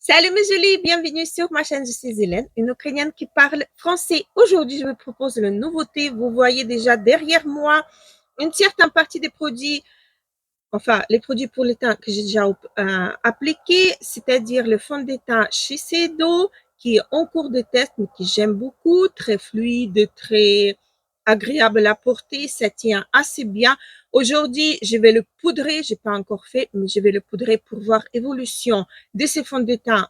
Salut mes jolies, bienvenue sur ma chaîne, je suis Hélène, une Ukrainienne qui parle français. Aujourd'hui, je vous propose une nouveauté. Vous voyez déjà derrière moi une certaine partie des produits, enfin les produits pour le teint que j'ai déjà appliqués, c'est-à-dire le fond de teint Shiseido qui est en cours de test mais que j'aime beaucoup, très fluide, très agréable à porter, ça tient assez bien. Aujourd'hui, je vais le poudrer, j'ai pas encore fait, mais je vais le poudrer pour voir l'évolution de ces fonds de teint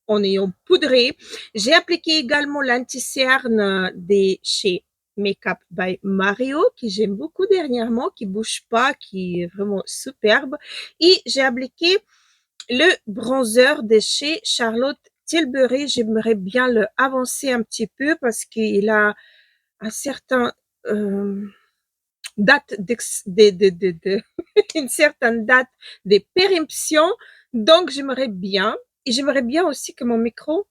en ayant poudré. J'ai appliqué également l'anti-cerne de chez Makeup by Mario, que j'aime beaucoup dernièrement, qui bouge pas, qui est vraiment superbe. Et j'ai appliqué le bronzer de chez Charlotte Tilbury. J'aimerais bien le avancer un petit peu parce qu'il a un certain date une certaine date de péremption. Donc, j'aimerais bien, et j'aimerais bien aussi que mon micro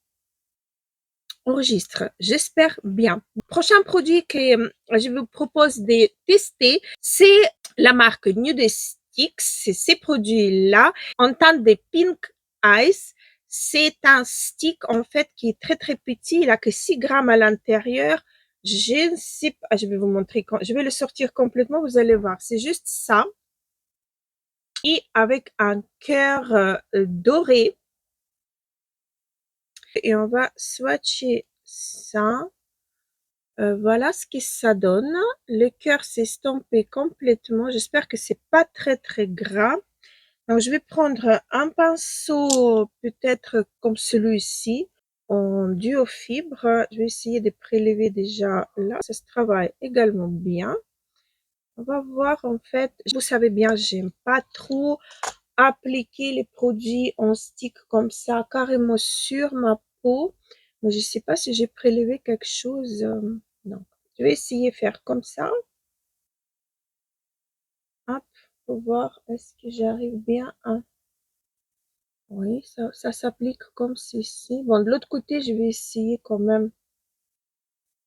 enregistre. J'espère bien. Le prochain produit que je vous propose de tester, c'est la marque Nude Sticks. C'est ces produits-là en teinte de Pink Ice. C'est un stick en fait qui est très très petit. Il a que 6 grammes à l'intérieur. Je ne sais pas, je vais vous montrer quand je vais le sortir complètement, vous allez voir. C'est juste ça. Et avec un cœur doré. Et on va swatcher ça. Voilà ce que ça donne. Le cœur s'est estampé complètement. J'espère que c'est pas très très gras. Donc je vais prendre un pinceau peut-être comme celui-ci en duo fibre. Je vais essayer de prélever déjà là. Ça se travaille également bien. On va voir en fait. Vous savez bien, j'aime pas trop appliquer les produits en stick comme ça carrément sur ma peau. Mais je sais pas si j'ai prélevé quelque chose. Non. Je vais essayer de faire comme ça. Hop, pour voir est-ce que j'arrive bien à... Oui, ça s'applique comme ceci. Bon, de l'autre côté, je vais essayer quand même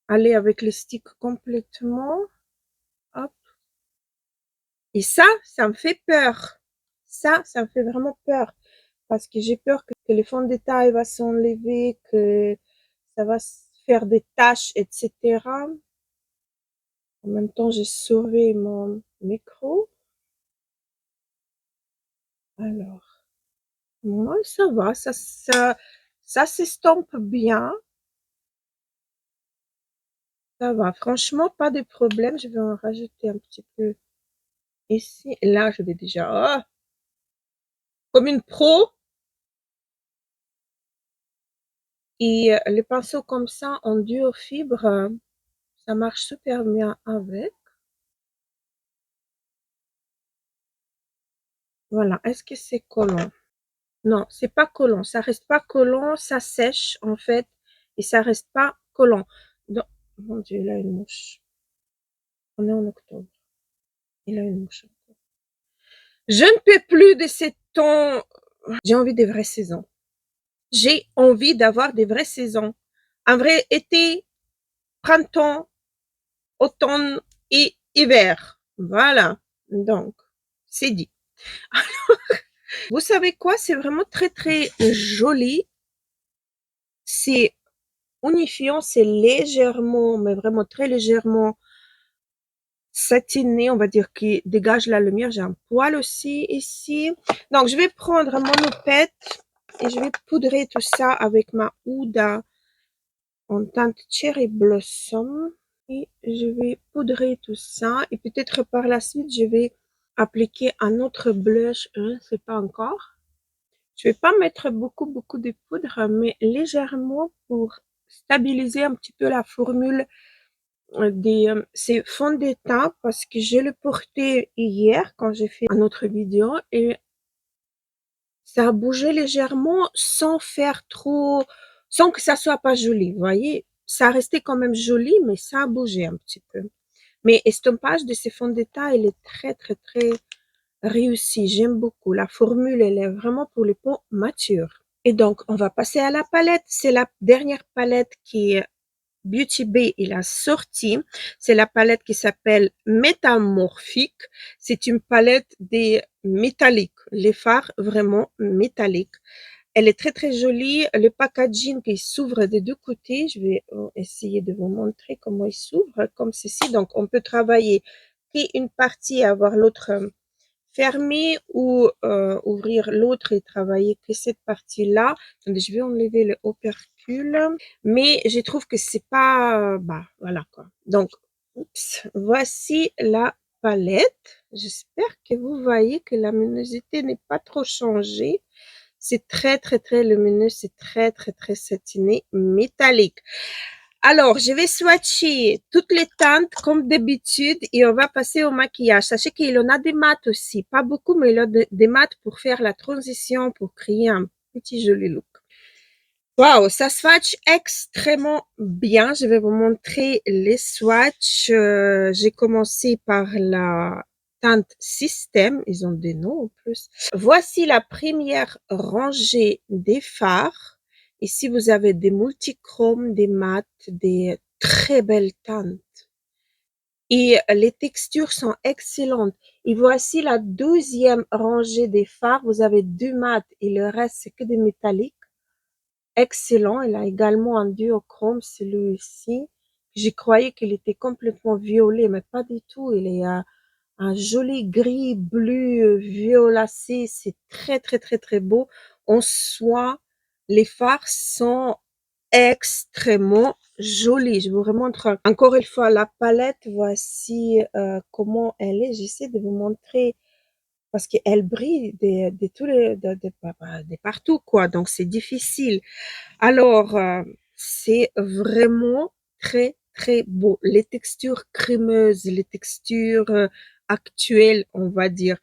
aller avec le stick complètement. Hop. Et ça me fait peur. Ça me fait vraiment peur. Parce que j'ai peur que le fond de teint va s'enlever, que ça va faire des taches, etc. En même temps, j'ai sauvé mon micro. Alors, moi, ça va, ça s'estompe bien. Ça va, franchement, pas de problème. Je vais en rajouter un petit peu ici. Et là, je vais déjà, oh, comme une pro. Et les pinceaux comme ça, en duo fibre, ça marche super bien avec. Voilà, est-ce que c'est collant? Non, c'est pas collant. Ça reste pas collant, ça sèche en fait. Et ça reste pas collant. Donc, mon Dieu, il a une mouche. On est en octobre. Il a une mouche. Je ne peux plus de ces tons. J'ai envie des vraies saisons. J'ai envie d'avoir des vraies saisons. Un vrai été, printemps, automne et hiver. Voilà. Donc, c'est dit. Vous savez quoi? C'est vraiment très, très joli. C'est unifiant, c'est légèrement, mais vraiment très légèrement satiné, on va dire, qui dégage la lumière. J'ai un poil aussi ici. Donc, je vais prendre mon opette et je vais poudrer tout ça avec ma Huda en teinte Cherry Blossom. Et je vais poudrer tout ça. Et peut-être par la suite, je vais appliquer un autre blush. Je ne sais pas encore. Je vais pas mettre beaucoup de poudre, mais légèrement pour stabiliser un petit peu la formule ces fonds de teint parce que je l'ai porté hier quand j'ai fait une autre vidéo et ça a bougé légèrement sans faire trop, sans que ça soit pas joli. Vous voyez, ça a resté quand même joli, mais ça a bougé un petit peu. Mais estompage de ces fonds de teint, il est très réussi. J'aime beaucoup. La formule, elle est vraiment pour les peaux matures. Et donc, on va passer à la palette. C'est la dernière palette qui est Beauty Bay, il a sorti. C'est la palette qui s'appelle Métamorphique. C'est une palette des métalliques. Les fards vraiment métalliques. Elle est très très jolie. Le packaging qui s'ouvre des deux côtés. Je vais essayer de vous montrer comment il s'ouvre comme ceci. Donc on peut travailler une partie et avoir l'autre fermée ou ouvrir l'autre et travailler que cette partie-là. Attendez, je vais enlever le opercule. Mais je trouve que c'est pas, bah voilà quoi. Donc, oups, voici la palette. J'espère que vous voyez que la luminosité n'est pas trop changée. C'est très très très lumineux, c'est très très très satiné, métallique. Alors, je vais swatcher toutes les teintes comme d'habitude et on va passer au maquillage. Sachez qu'il en a des mats aussi, pas beaucoup, mais il y a des mats pour faire la transition, pour créer un petit joli look. Waouh, ça swatch extrêmement bien. Je vais vous montrer les swatchs. J'ai commencé par la teinte Système. Ils ont des noms en plus. Voici la première rangée des fards. Ici, vous avez des multichromes, des mats, des très belles teintes. Et les textures sont excellentes. Et voici la deuxième rangée des fards. Vous avez deux mats et le reste, c'est que des métalliques. Excellent. Il a également un duochrome, celui-ci. J'y croyais qu'il était complètement violet, mais pas du tout. Il est un joli gris, bleu, violacé. C'est très, très, très, très beau. En soi, les fards sont extrêmement jolis. Je vous remontre encore une fois la palette. Voici comment elle est. J'essaie de vous montrer parce qu'elle brille de tous les, de partout, quoi. Donc, c'est difficile. Alors, c'est vraiment très, très beau. Les textures crémeuses, les textures actuelles, on va dire.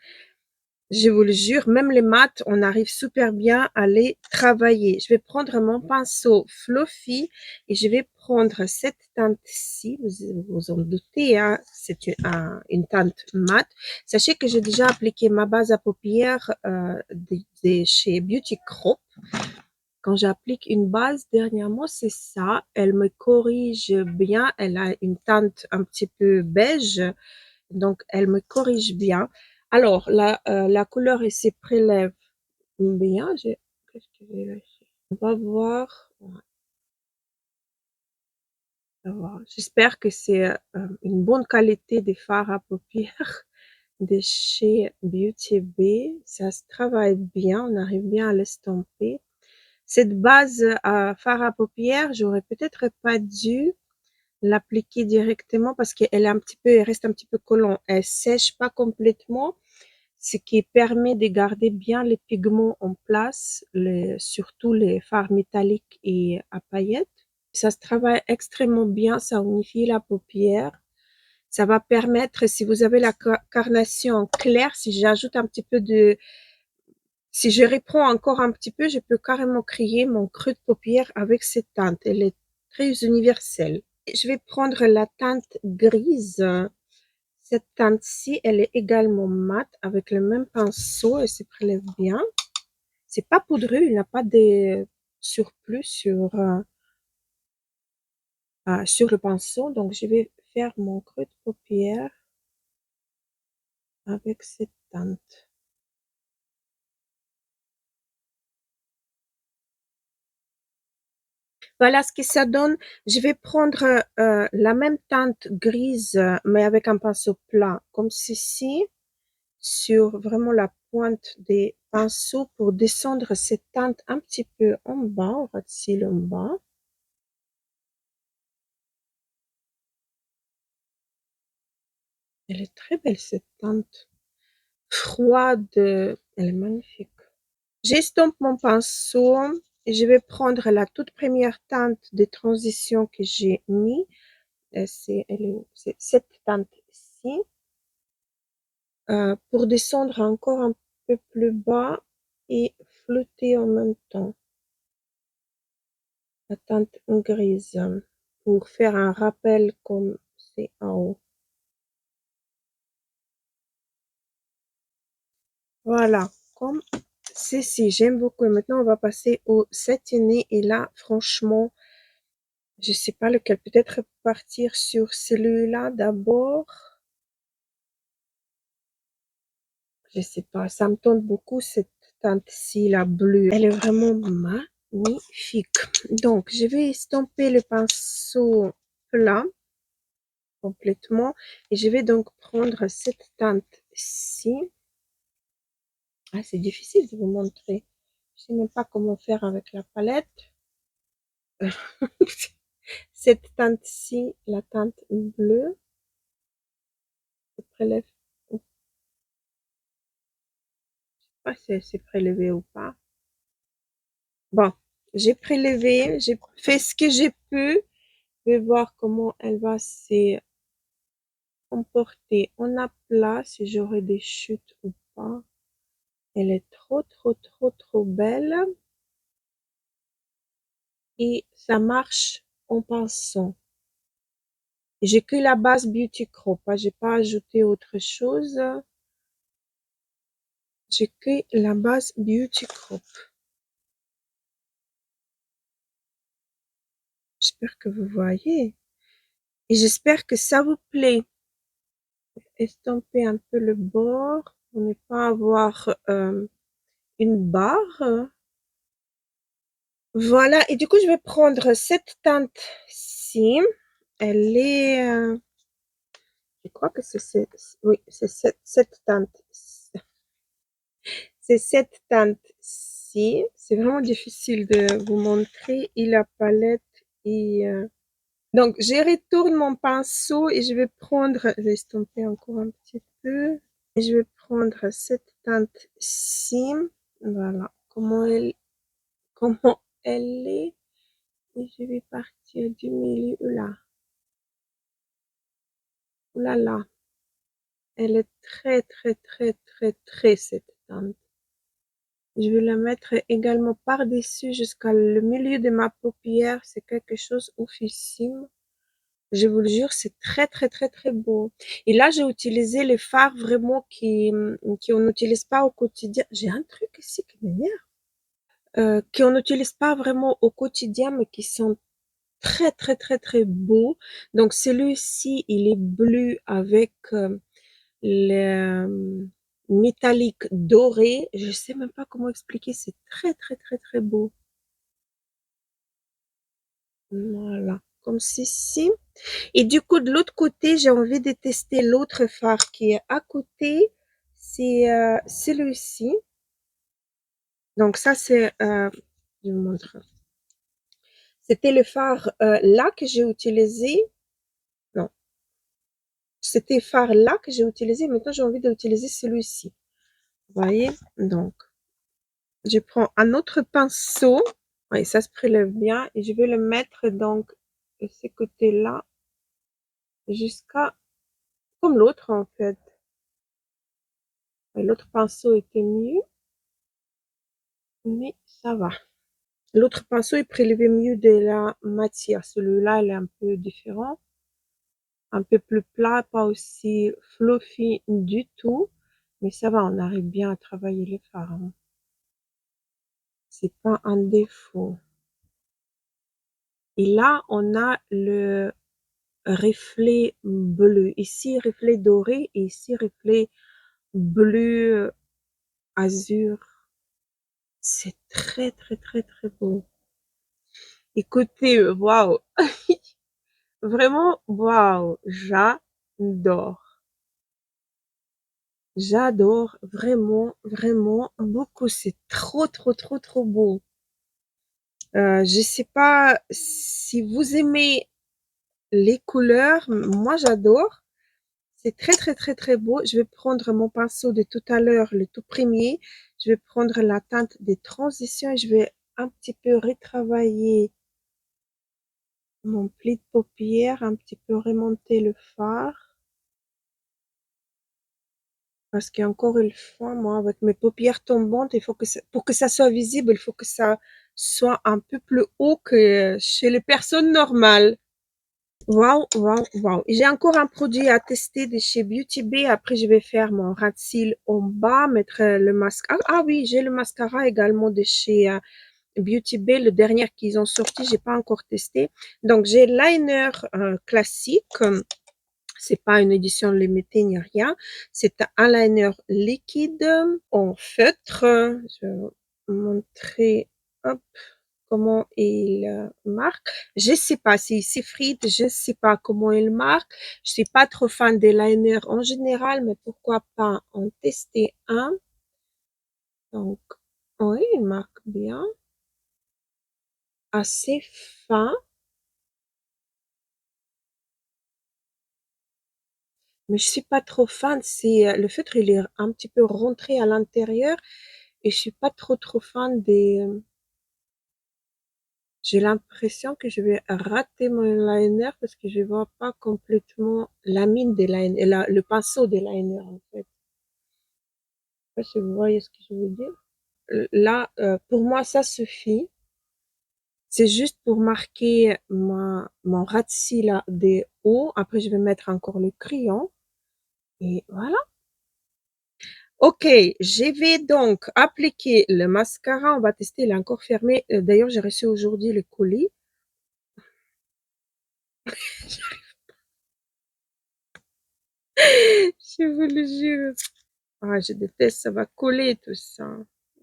Je vous le jure, même les mats, on arrive super bien à les travailler. Je vais prendre mon pinceau Fluffy et je vais prendre cette teinte-ci. Vous vous en doutez, hein, c'est une teinte mat. Sachez que j'ai déjà appliqué ma base à paupières chez Beauty Crop. Quand j'applique une base dernièrement, c'est ça. Elle me corrige bien. Elle a une teinte un petit peu beige. Donc, elle me corrige bien. Alors, la couleur ici prélève bien. Qu'est-ce que j'ai lâché? On va voir. On va voir. J'espère que c'est une bonne qualité des fards à paupières de chez Beauty Bay. Ça se travaille bien. On arrive bien à l'estomper. Cette base à fard à paupières, j'aurais peut-être pas dû l'appliquer directement parce qu'elle est un petit peu, elle reste un petit peu collant. Elle sèche pas complètement, ce qui permet de garder bien les pigments en place, surtout les fards métalliques et à paillettes. Ça se travaille extrêmement bien, ça unifie la paupière. Ça va permettre, si vous avez la carnation claire, si j'ajoute un petit peu si je reprends encore un petit peu, je peux carrément créer mon creux de paupière avec cette teinte. Elle est très universelle. Je vais prendre la teinte grise. Cette teinte-ci, elle est également mate avec le même pinceau. Elle se prélève bien. C'est pas poudreux, il n'y a pas de surplus sur le pinceau. Donc, je vais faire mon creux de paupière avec cette teinte. Voilà ce que ça donne. Je vais prendre la même teinte grise, mais avec un pinceau plat, comme ceci, sur vraiment la pointe des pinceaux pour descendre cette teinte un petit peu en bas. On va tirer en bas. Elle est très belle cette teinte. Froide. Elle est magnifique. J'estompe mon pinceau et je vais prendre la toute première teinte de transition que j'ai mis. C'est cette teinte-ci. Pour descendre encore un peu plus bas et flotter en même temps. La teinte grise pour faire un rappel comme c'est en haut. Voilà, comme ceci, j'aime beaucoup. Et maintenant, on va passer au satiné. Et là, franchement, je sais pas lequel. Peut-être partir sur celui-là d'abord. Je sais pas, ça me tente beaucoup cette teinte-ci, la bleue. Elle est vraiment magnifique. Donc, je vais estomper le pinceau plat complètement et je vais donc prendre cette teinte-ci. Ah, c'est difficile de vous montrer. Je sais même pas comment faire avec la palette. Cette teinte-ci, la teinte bleue. Je prélève. Je sais pas si elle s'est prélevée ou pas. Bon, j'ai prélevé, j'ai fait ce que j'ai pu. Je vais voir comment elle va se comporter en aplat, si j'aurai des chutes ou pas. Elle est trop, trop, trop, trop belle. Et ça marche en pinçant. J'ai que la base Beauty Crop, hein, j'ai pas ajouté autre chose. J'ai que la base Beauty Crop. J'espère que vous voyez. Et j'espère que ça vous plaît. Estomper un peu le bord pour ne pas avoir une barre. Voilà, et du coup, je vais prendre cette teinte-ci. Elle est... je crois que c'est... Oui, c'est cette teinte. C'est cette teinte-ci. C'est vraiment difficile de vous montrer. Et la palette et donc, je retourne mon pinceau et je vais prendre... Je vais estomper encore un petit peu. Et je vais prendre cette teinte-ci. Voilà, comment elle est. Et je vais partir du milieu là. Ouh là là. Elle est très, très, très, très, très cette teinte. Je vais la mettre également par-dessus jusqu'à le milieu de ma paupière. C'est quelque chose oufissime. Je vous le jure, c'est très, très, très, très beau. Et là, j'ai utilisé les fards vraiment qu'on n'utilise pas au quotidien. J'ai un truc ici qui m'énerve. Qu'on n'utilise pas vraiment au quotidien, mais qui sont très, très, très, très beaux. Donc, celui-ci, il est bleu avec le métallique doré. Je sais même pas comment expliquer. C'est très, très, très, très beau. Voilà. Comme ceci. Et du coup, de l'autre côté, j'ai envie de tester l'autre fard qui est à côté. C'est celui-ci. Donc ça, c'est... je vous montre. C'était le fard là que j'ai utilisé. Non. C'était le fard là que j'ai utilisé. Maintenant, j'ai envie d'utiliser celui-ci. Vous voyez? Donc, je prends un autre pinceau. Oui, ça se prélève bien. Et je vais le mettre donc de ce côté-là jusqu'à... comme l'autre en fait. L'autre pinceau était mieux. Mais ça va. L'autre pinceau est prélevé mieux de la matière. Celui-là, il est un peu différent. Un peu plus plat, pas aussi fluffy du tout. Mais ça va, on arrive bien à travailler les fards. Hein. C'est pas un défaut. Et là, on a le reflet bleu. Ici, reflet doré et ici, reflet bleu azur. C'est très, très, très, très beau. Écoutez, waouh! Vraiment, waouh! J'adore. J'adore vraiment, vraiment beaucoup. C'est trop, trop, trop, trop beau. Je sais pas si vous aimez les couleurs. Moi, j'adore. C'est très, très, très, très beau. Je vais prendre mon pinceau de tout à l'heure, le tout premier. Je vais prendre la teinte des transitions et je vais un petit peu retravailler mon pli de paupière, un petit peu remonter le fard. Parce qu'encore une fois, moi, avec mes paupières tombantes, il faut que pour que ça soit visible, il faut que ça soit un peu plus haut que chez les personnes normales. Waouh, waouh, waouh. J'ai encore un produit à tester de chez Beauty Bay. Après, je vais faire mon ras de cils en bas, mettre le mascara. Ah oui, j'ai le mascara également de chez Beauty Bay, le dernier qu'ils ont sorti. J'ai pas encore testé. Donc, j'ai liner classique. C'est pas une édition limitée ni rien. C'est un eyeliner liquide en feutre. Je vais vous montrer hop, comment il marque. Je sais pas s'il s'effrite, je sais pas comment il marque. Je suis pas trop fan des liners en général, mais pourquoi pas en tester un. Donc, oui, il marque bien. Assez fin. Mais je suis pas trop fan. C'est le feutre, il est un petit peu rentré à l'intérieur et je suis pas trop fan des. J'ai l'impression que je vais rater mon liner parce que je vois pas complètement la mine des liners, le pinceau des liners en fait. Je sais pas si vous voyez ce que je veux dire. Là, pour moi, ça suffit. C'est juste pour marquer mon ras de cils là des hauts. Après, je vais mettre encore le crayon et voilà. Ok, je vais donc appliquer le mascara. On va tester, il est encore fermé. D'ailleurs, j'ai reçu aujourd'hui le colis. Je vous le jure. Ah, je déteste, ça va coller tout ça.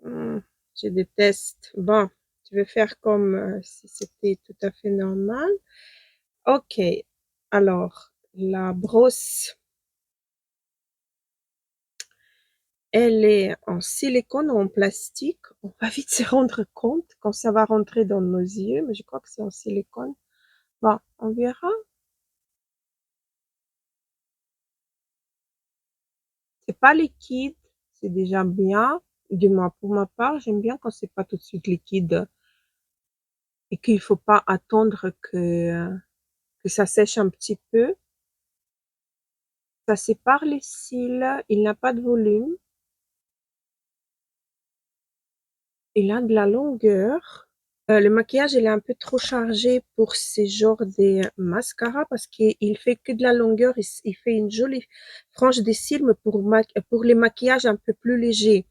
Hmm, je déteste. Bon, je vais faire comme si c'était tout à fait normal. Ok, alors, la brosse, elle est en silicone ou en plastique. On va vite se rendre compte quand ça va rentrer dans nos yeux, mais je crois que c'est en silicone. Bon, on verra. C'est pas liquide, c'est déjà bien. Du moins, pour ma part, j'aime bien quand c'est pas tout de suite liquide et qu'il faut pas attendre que ça sèche un petit peu. Ça sépare les cils, il n'a pas de volume, il a de la longueur. Le maquillage, il est un peu trop chargé pour ces genres de mascara parce qu'il fait que de la longueur, il fait une jolie frange des cils, mais pour les maquillages un peu plus légers.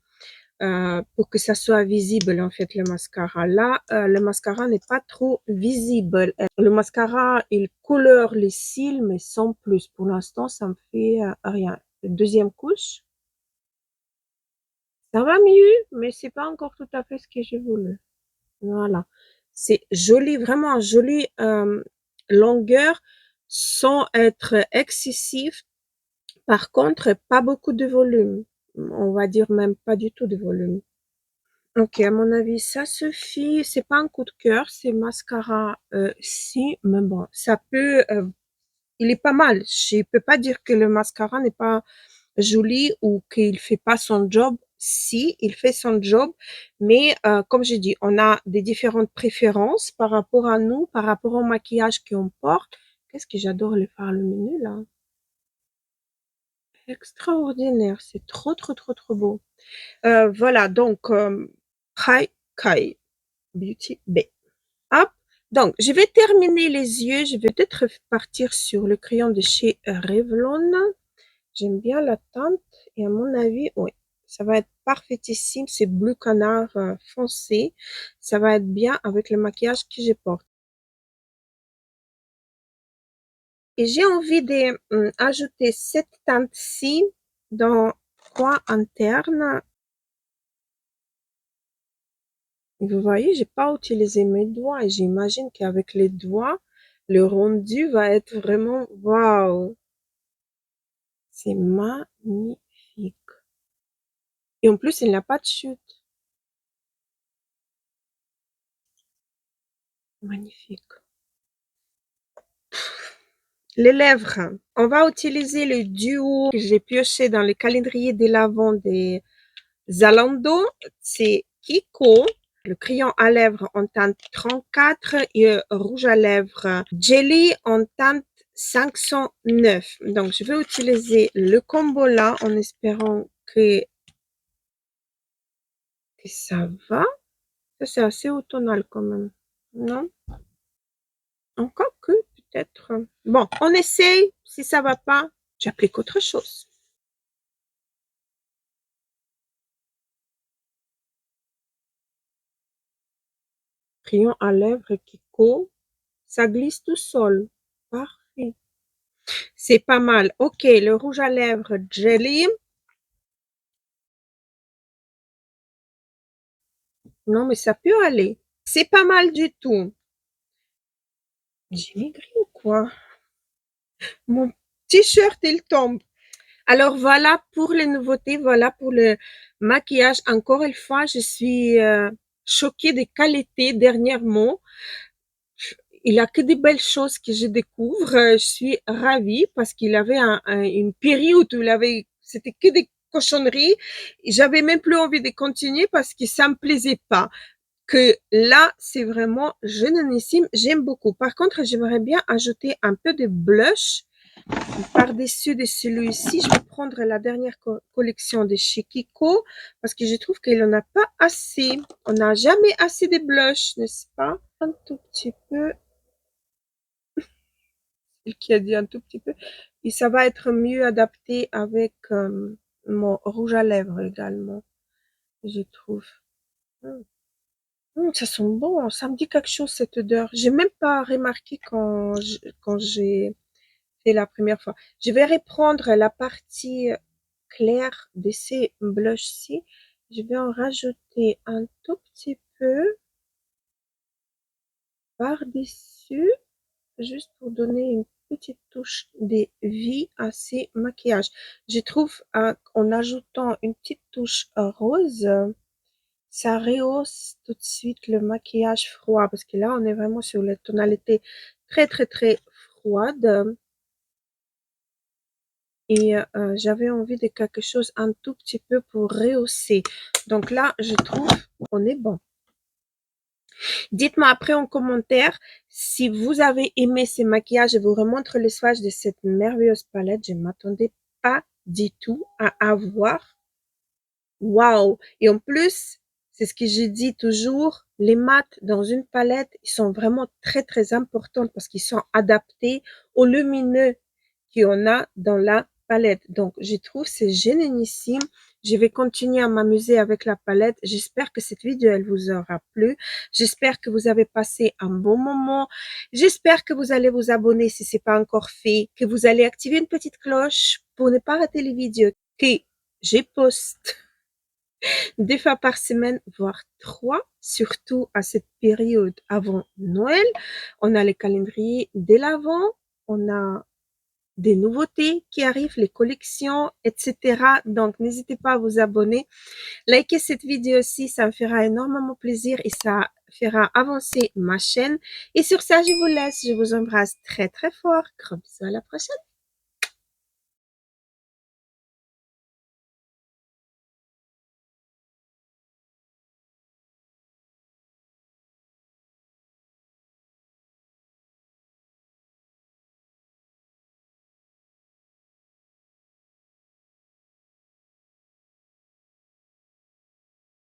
Pour que ça soit visible en fait le mascara. Là, le mascara n'est pas trop visible. Le mascara, il couleur les cils, mais sans plus. Pour l'instant, ça me fait rien. Deuxième couche, ça va mieux, mais c'est pas encore tout à fait ce que je voulais. Voilà. C'est joli, vraiment joli longueur sans être excessif. Par contre, pas beaucoup de volume. On va dire même pas du tout de volume. Ok, à mon avis, ça suffit. C'est pas un coup de cœur, c'est mascara, si, mais bon, ça peut, il est pas mal. Je peux pas dire que le mascara n'est pas joli ou qu'il fait pas son job. Si, il fait son job, mais comme j'ai dit, on a des différentes préférences par rapport à nous, par rapport au maquillage qu'on porte. Qu'est-ce que j'adore le faire le menu là? Extraordinaire, c'est trop beau. Voilà, donc, Kai Kai Beauty B. Hop. Donc, je vais terminer les yeux. Je vais peut-être partir sur le crayon de chez Revlon. J'aime bien la teinte et à mon avis, oui, ça va être parfaitissime. C'est bleu canard foncé. Ça va être bien avec le maquillage que je porte. Et j'ai envie de ajouter cette teinte-ci dans le coin interne. Vous voyez, j'ai pas utilisé mes doigts et j'imagine qu'avec les doigts, le rendu va être vraiment waouh. C'est magnifique. Et en plus, il n'a pas de chute. Magnifique. Les lèvres. On va utiliser le duo que j'ai pioché dans le calendrier des l'Avent des Zalando. C'est Kiko. Le crayon à lèvres en teinte 34 et rouge à lèvres Jelly en teinte 509. Donc, je vais utiliser le combo là en espérant que ça va. Ça, c'est assez automnal quand même. Non? Encore que, peut-être. Bon, on essaye. Si ça va pas, j'applique autre chose. Crayon à lèvres Kiko. Ça glisse tout seul. Parfait. C'est pas mal. Ok, le rouge à lèvres Jelly. Non, mais ça peut aller. C'est pas mal du tout. J'ai maigri ou quoi? Mon t-shirt, il tombe. Alors voilà pour les nouveautés, voilà pour le maquillage. Encore une fois, je suis choquée des qualités dernièrement. Il a que des belles choses que je découvre. Je suis ravie parce qu'il avait une période où il avait, c'était que des cochonneries. J'avais même plus envie de continuer parce que ça me plaisait pas. Que là, c'est vraiment génialissime. J'aime beaucoup. Par contre, j'aimerais bien ajouter un peu de blush par-dessus de celui-ci. Je vais prendre la dernière collection de chez Kiko parce que je trouve qu'il en a pas assez. On n'a jamais assez de blush, n'est-ce pas? Un tout petit peu. Qui a dit un tout petit peu. Et ça va être mieux adapté avec mon rouge à lèvres également, je trouve. Mm. Ça sent bon, ça me dit quelque chose cette odeur. J'ai même pas remarqué quand j'ai fait la première fois. Je vais reprendre la partie claire de ces blushs-ci. Je vais en rajouter un tout petit peu par-dessus, juste pour donner une petite touche de vie à ces maquillages. Je trouve en ajoutant une petite touche rose, ça rehausse tout de suite le maquillage froid parce que là, on est vraiment sur la tonalité très, très, très froide. Et j'avais envie de quelque chose un tout petit peu pour rehausser. Donc là, je trouve qu'on est bon. Dites-moi après en commentaire si vous avez aimé ces maquillages. Je vous remontre le swatch de cette merveilleuse palette. Je ne m'attendais pas du tout à avoir. Waouh! Et en plus, c'est ce que je dis toujours, les mats dans une palette, ils sont vraiment très, très importants parce qu'ils sont adaptés aux lumineux qu'on a dans la palette. Donc, je trouve c'est génialissime. Je vais continuer à m'amuser avec la palette. J'espère que cette vidéo, elle vous aura plu. J'espère que vous avez passé un bon moment. J'espère que vous allez vous abonner si c'est pas encore fait, que vous allez activer une petite cloche pour ne pas rater les vidéos que je poste 2 fois par semaine, voire 3, surtout à cette période avant Noël. On a le calendrier de l'Avent, on a des nouveautés qui arrivent, les collections, etc. Donc, n'hésitez pas à vous abonner. Likez cette vidéo aussi, ça me fera énormément plaisir et ça fera avancer ma chaîne. Et sur ça, je vous laisse. Je vous embrasse très, très fort. Gros bisous, à la prochaine.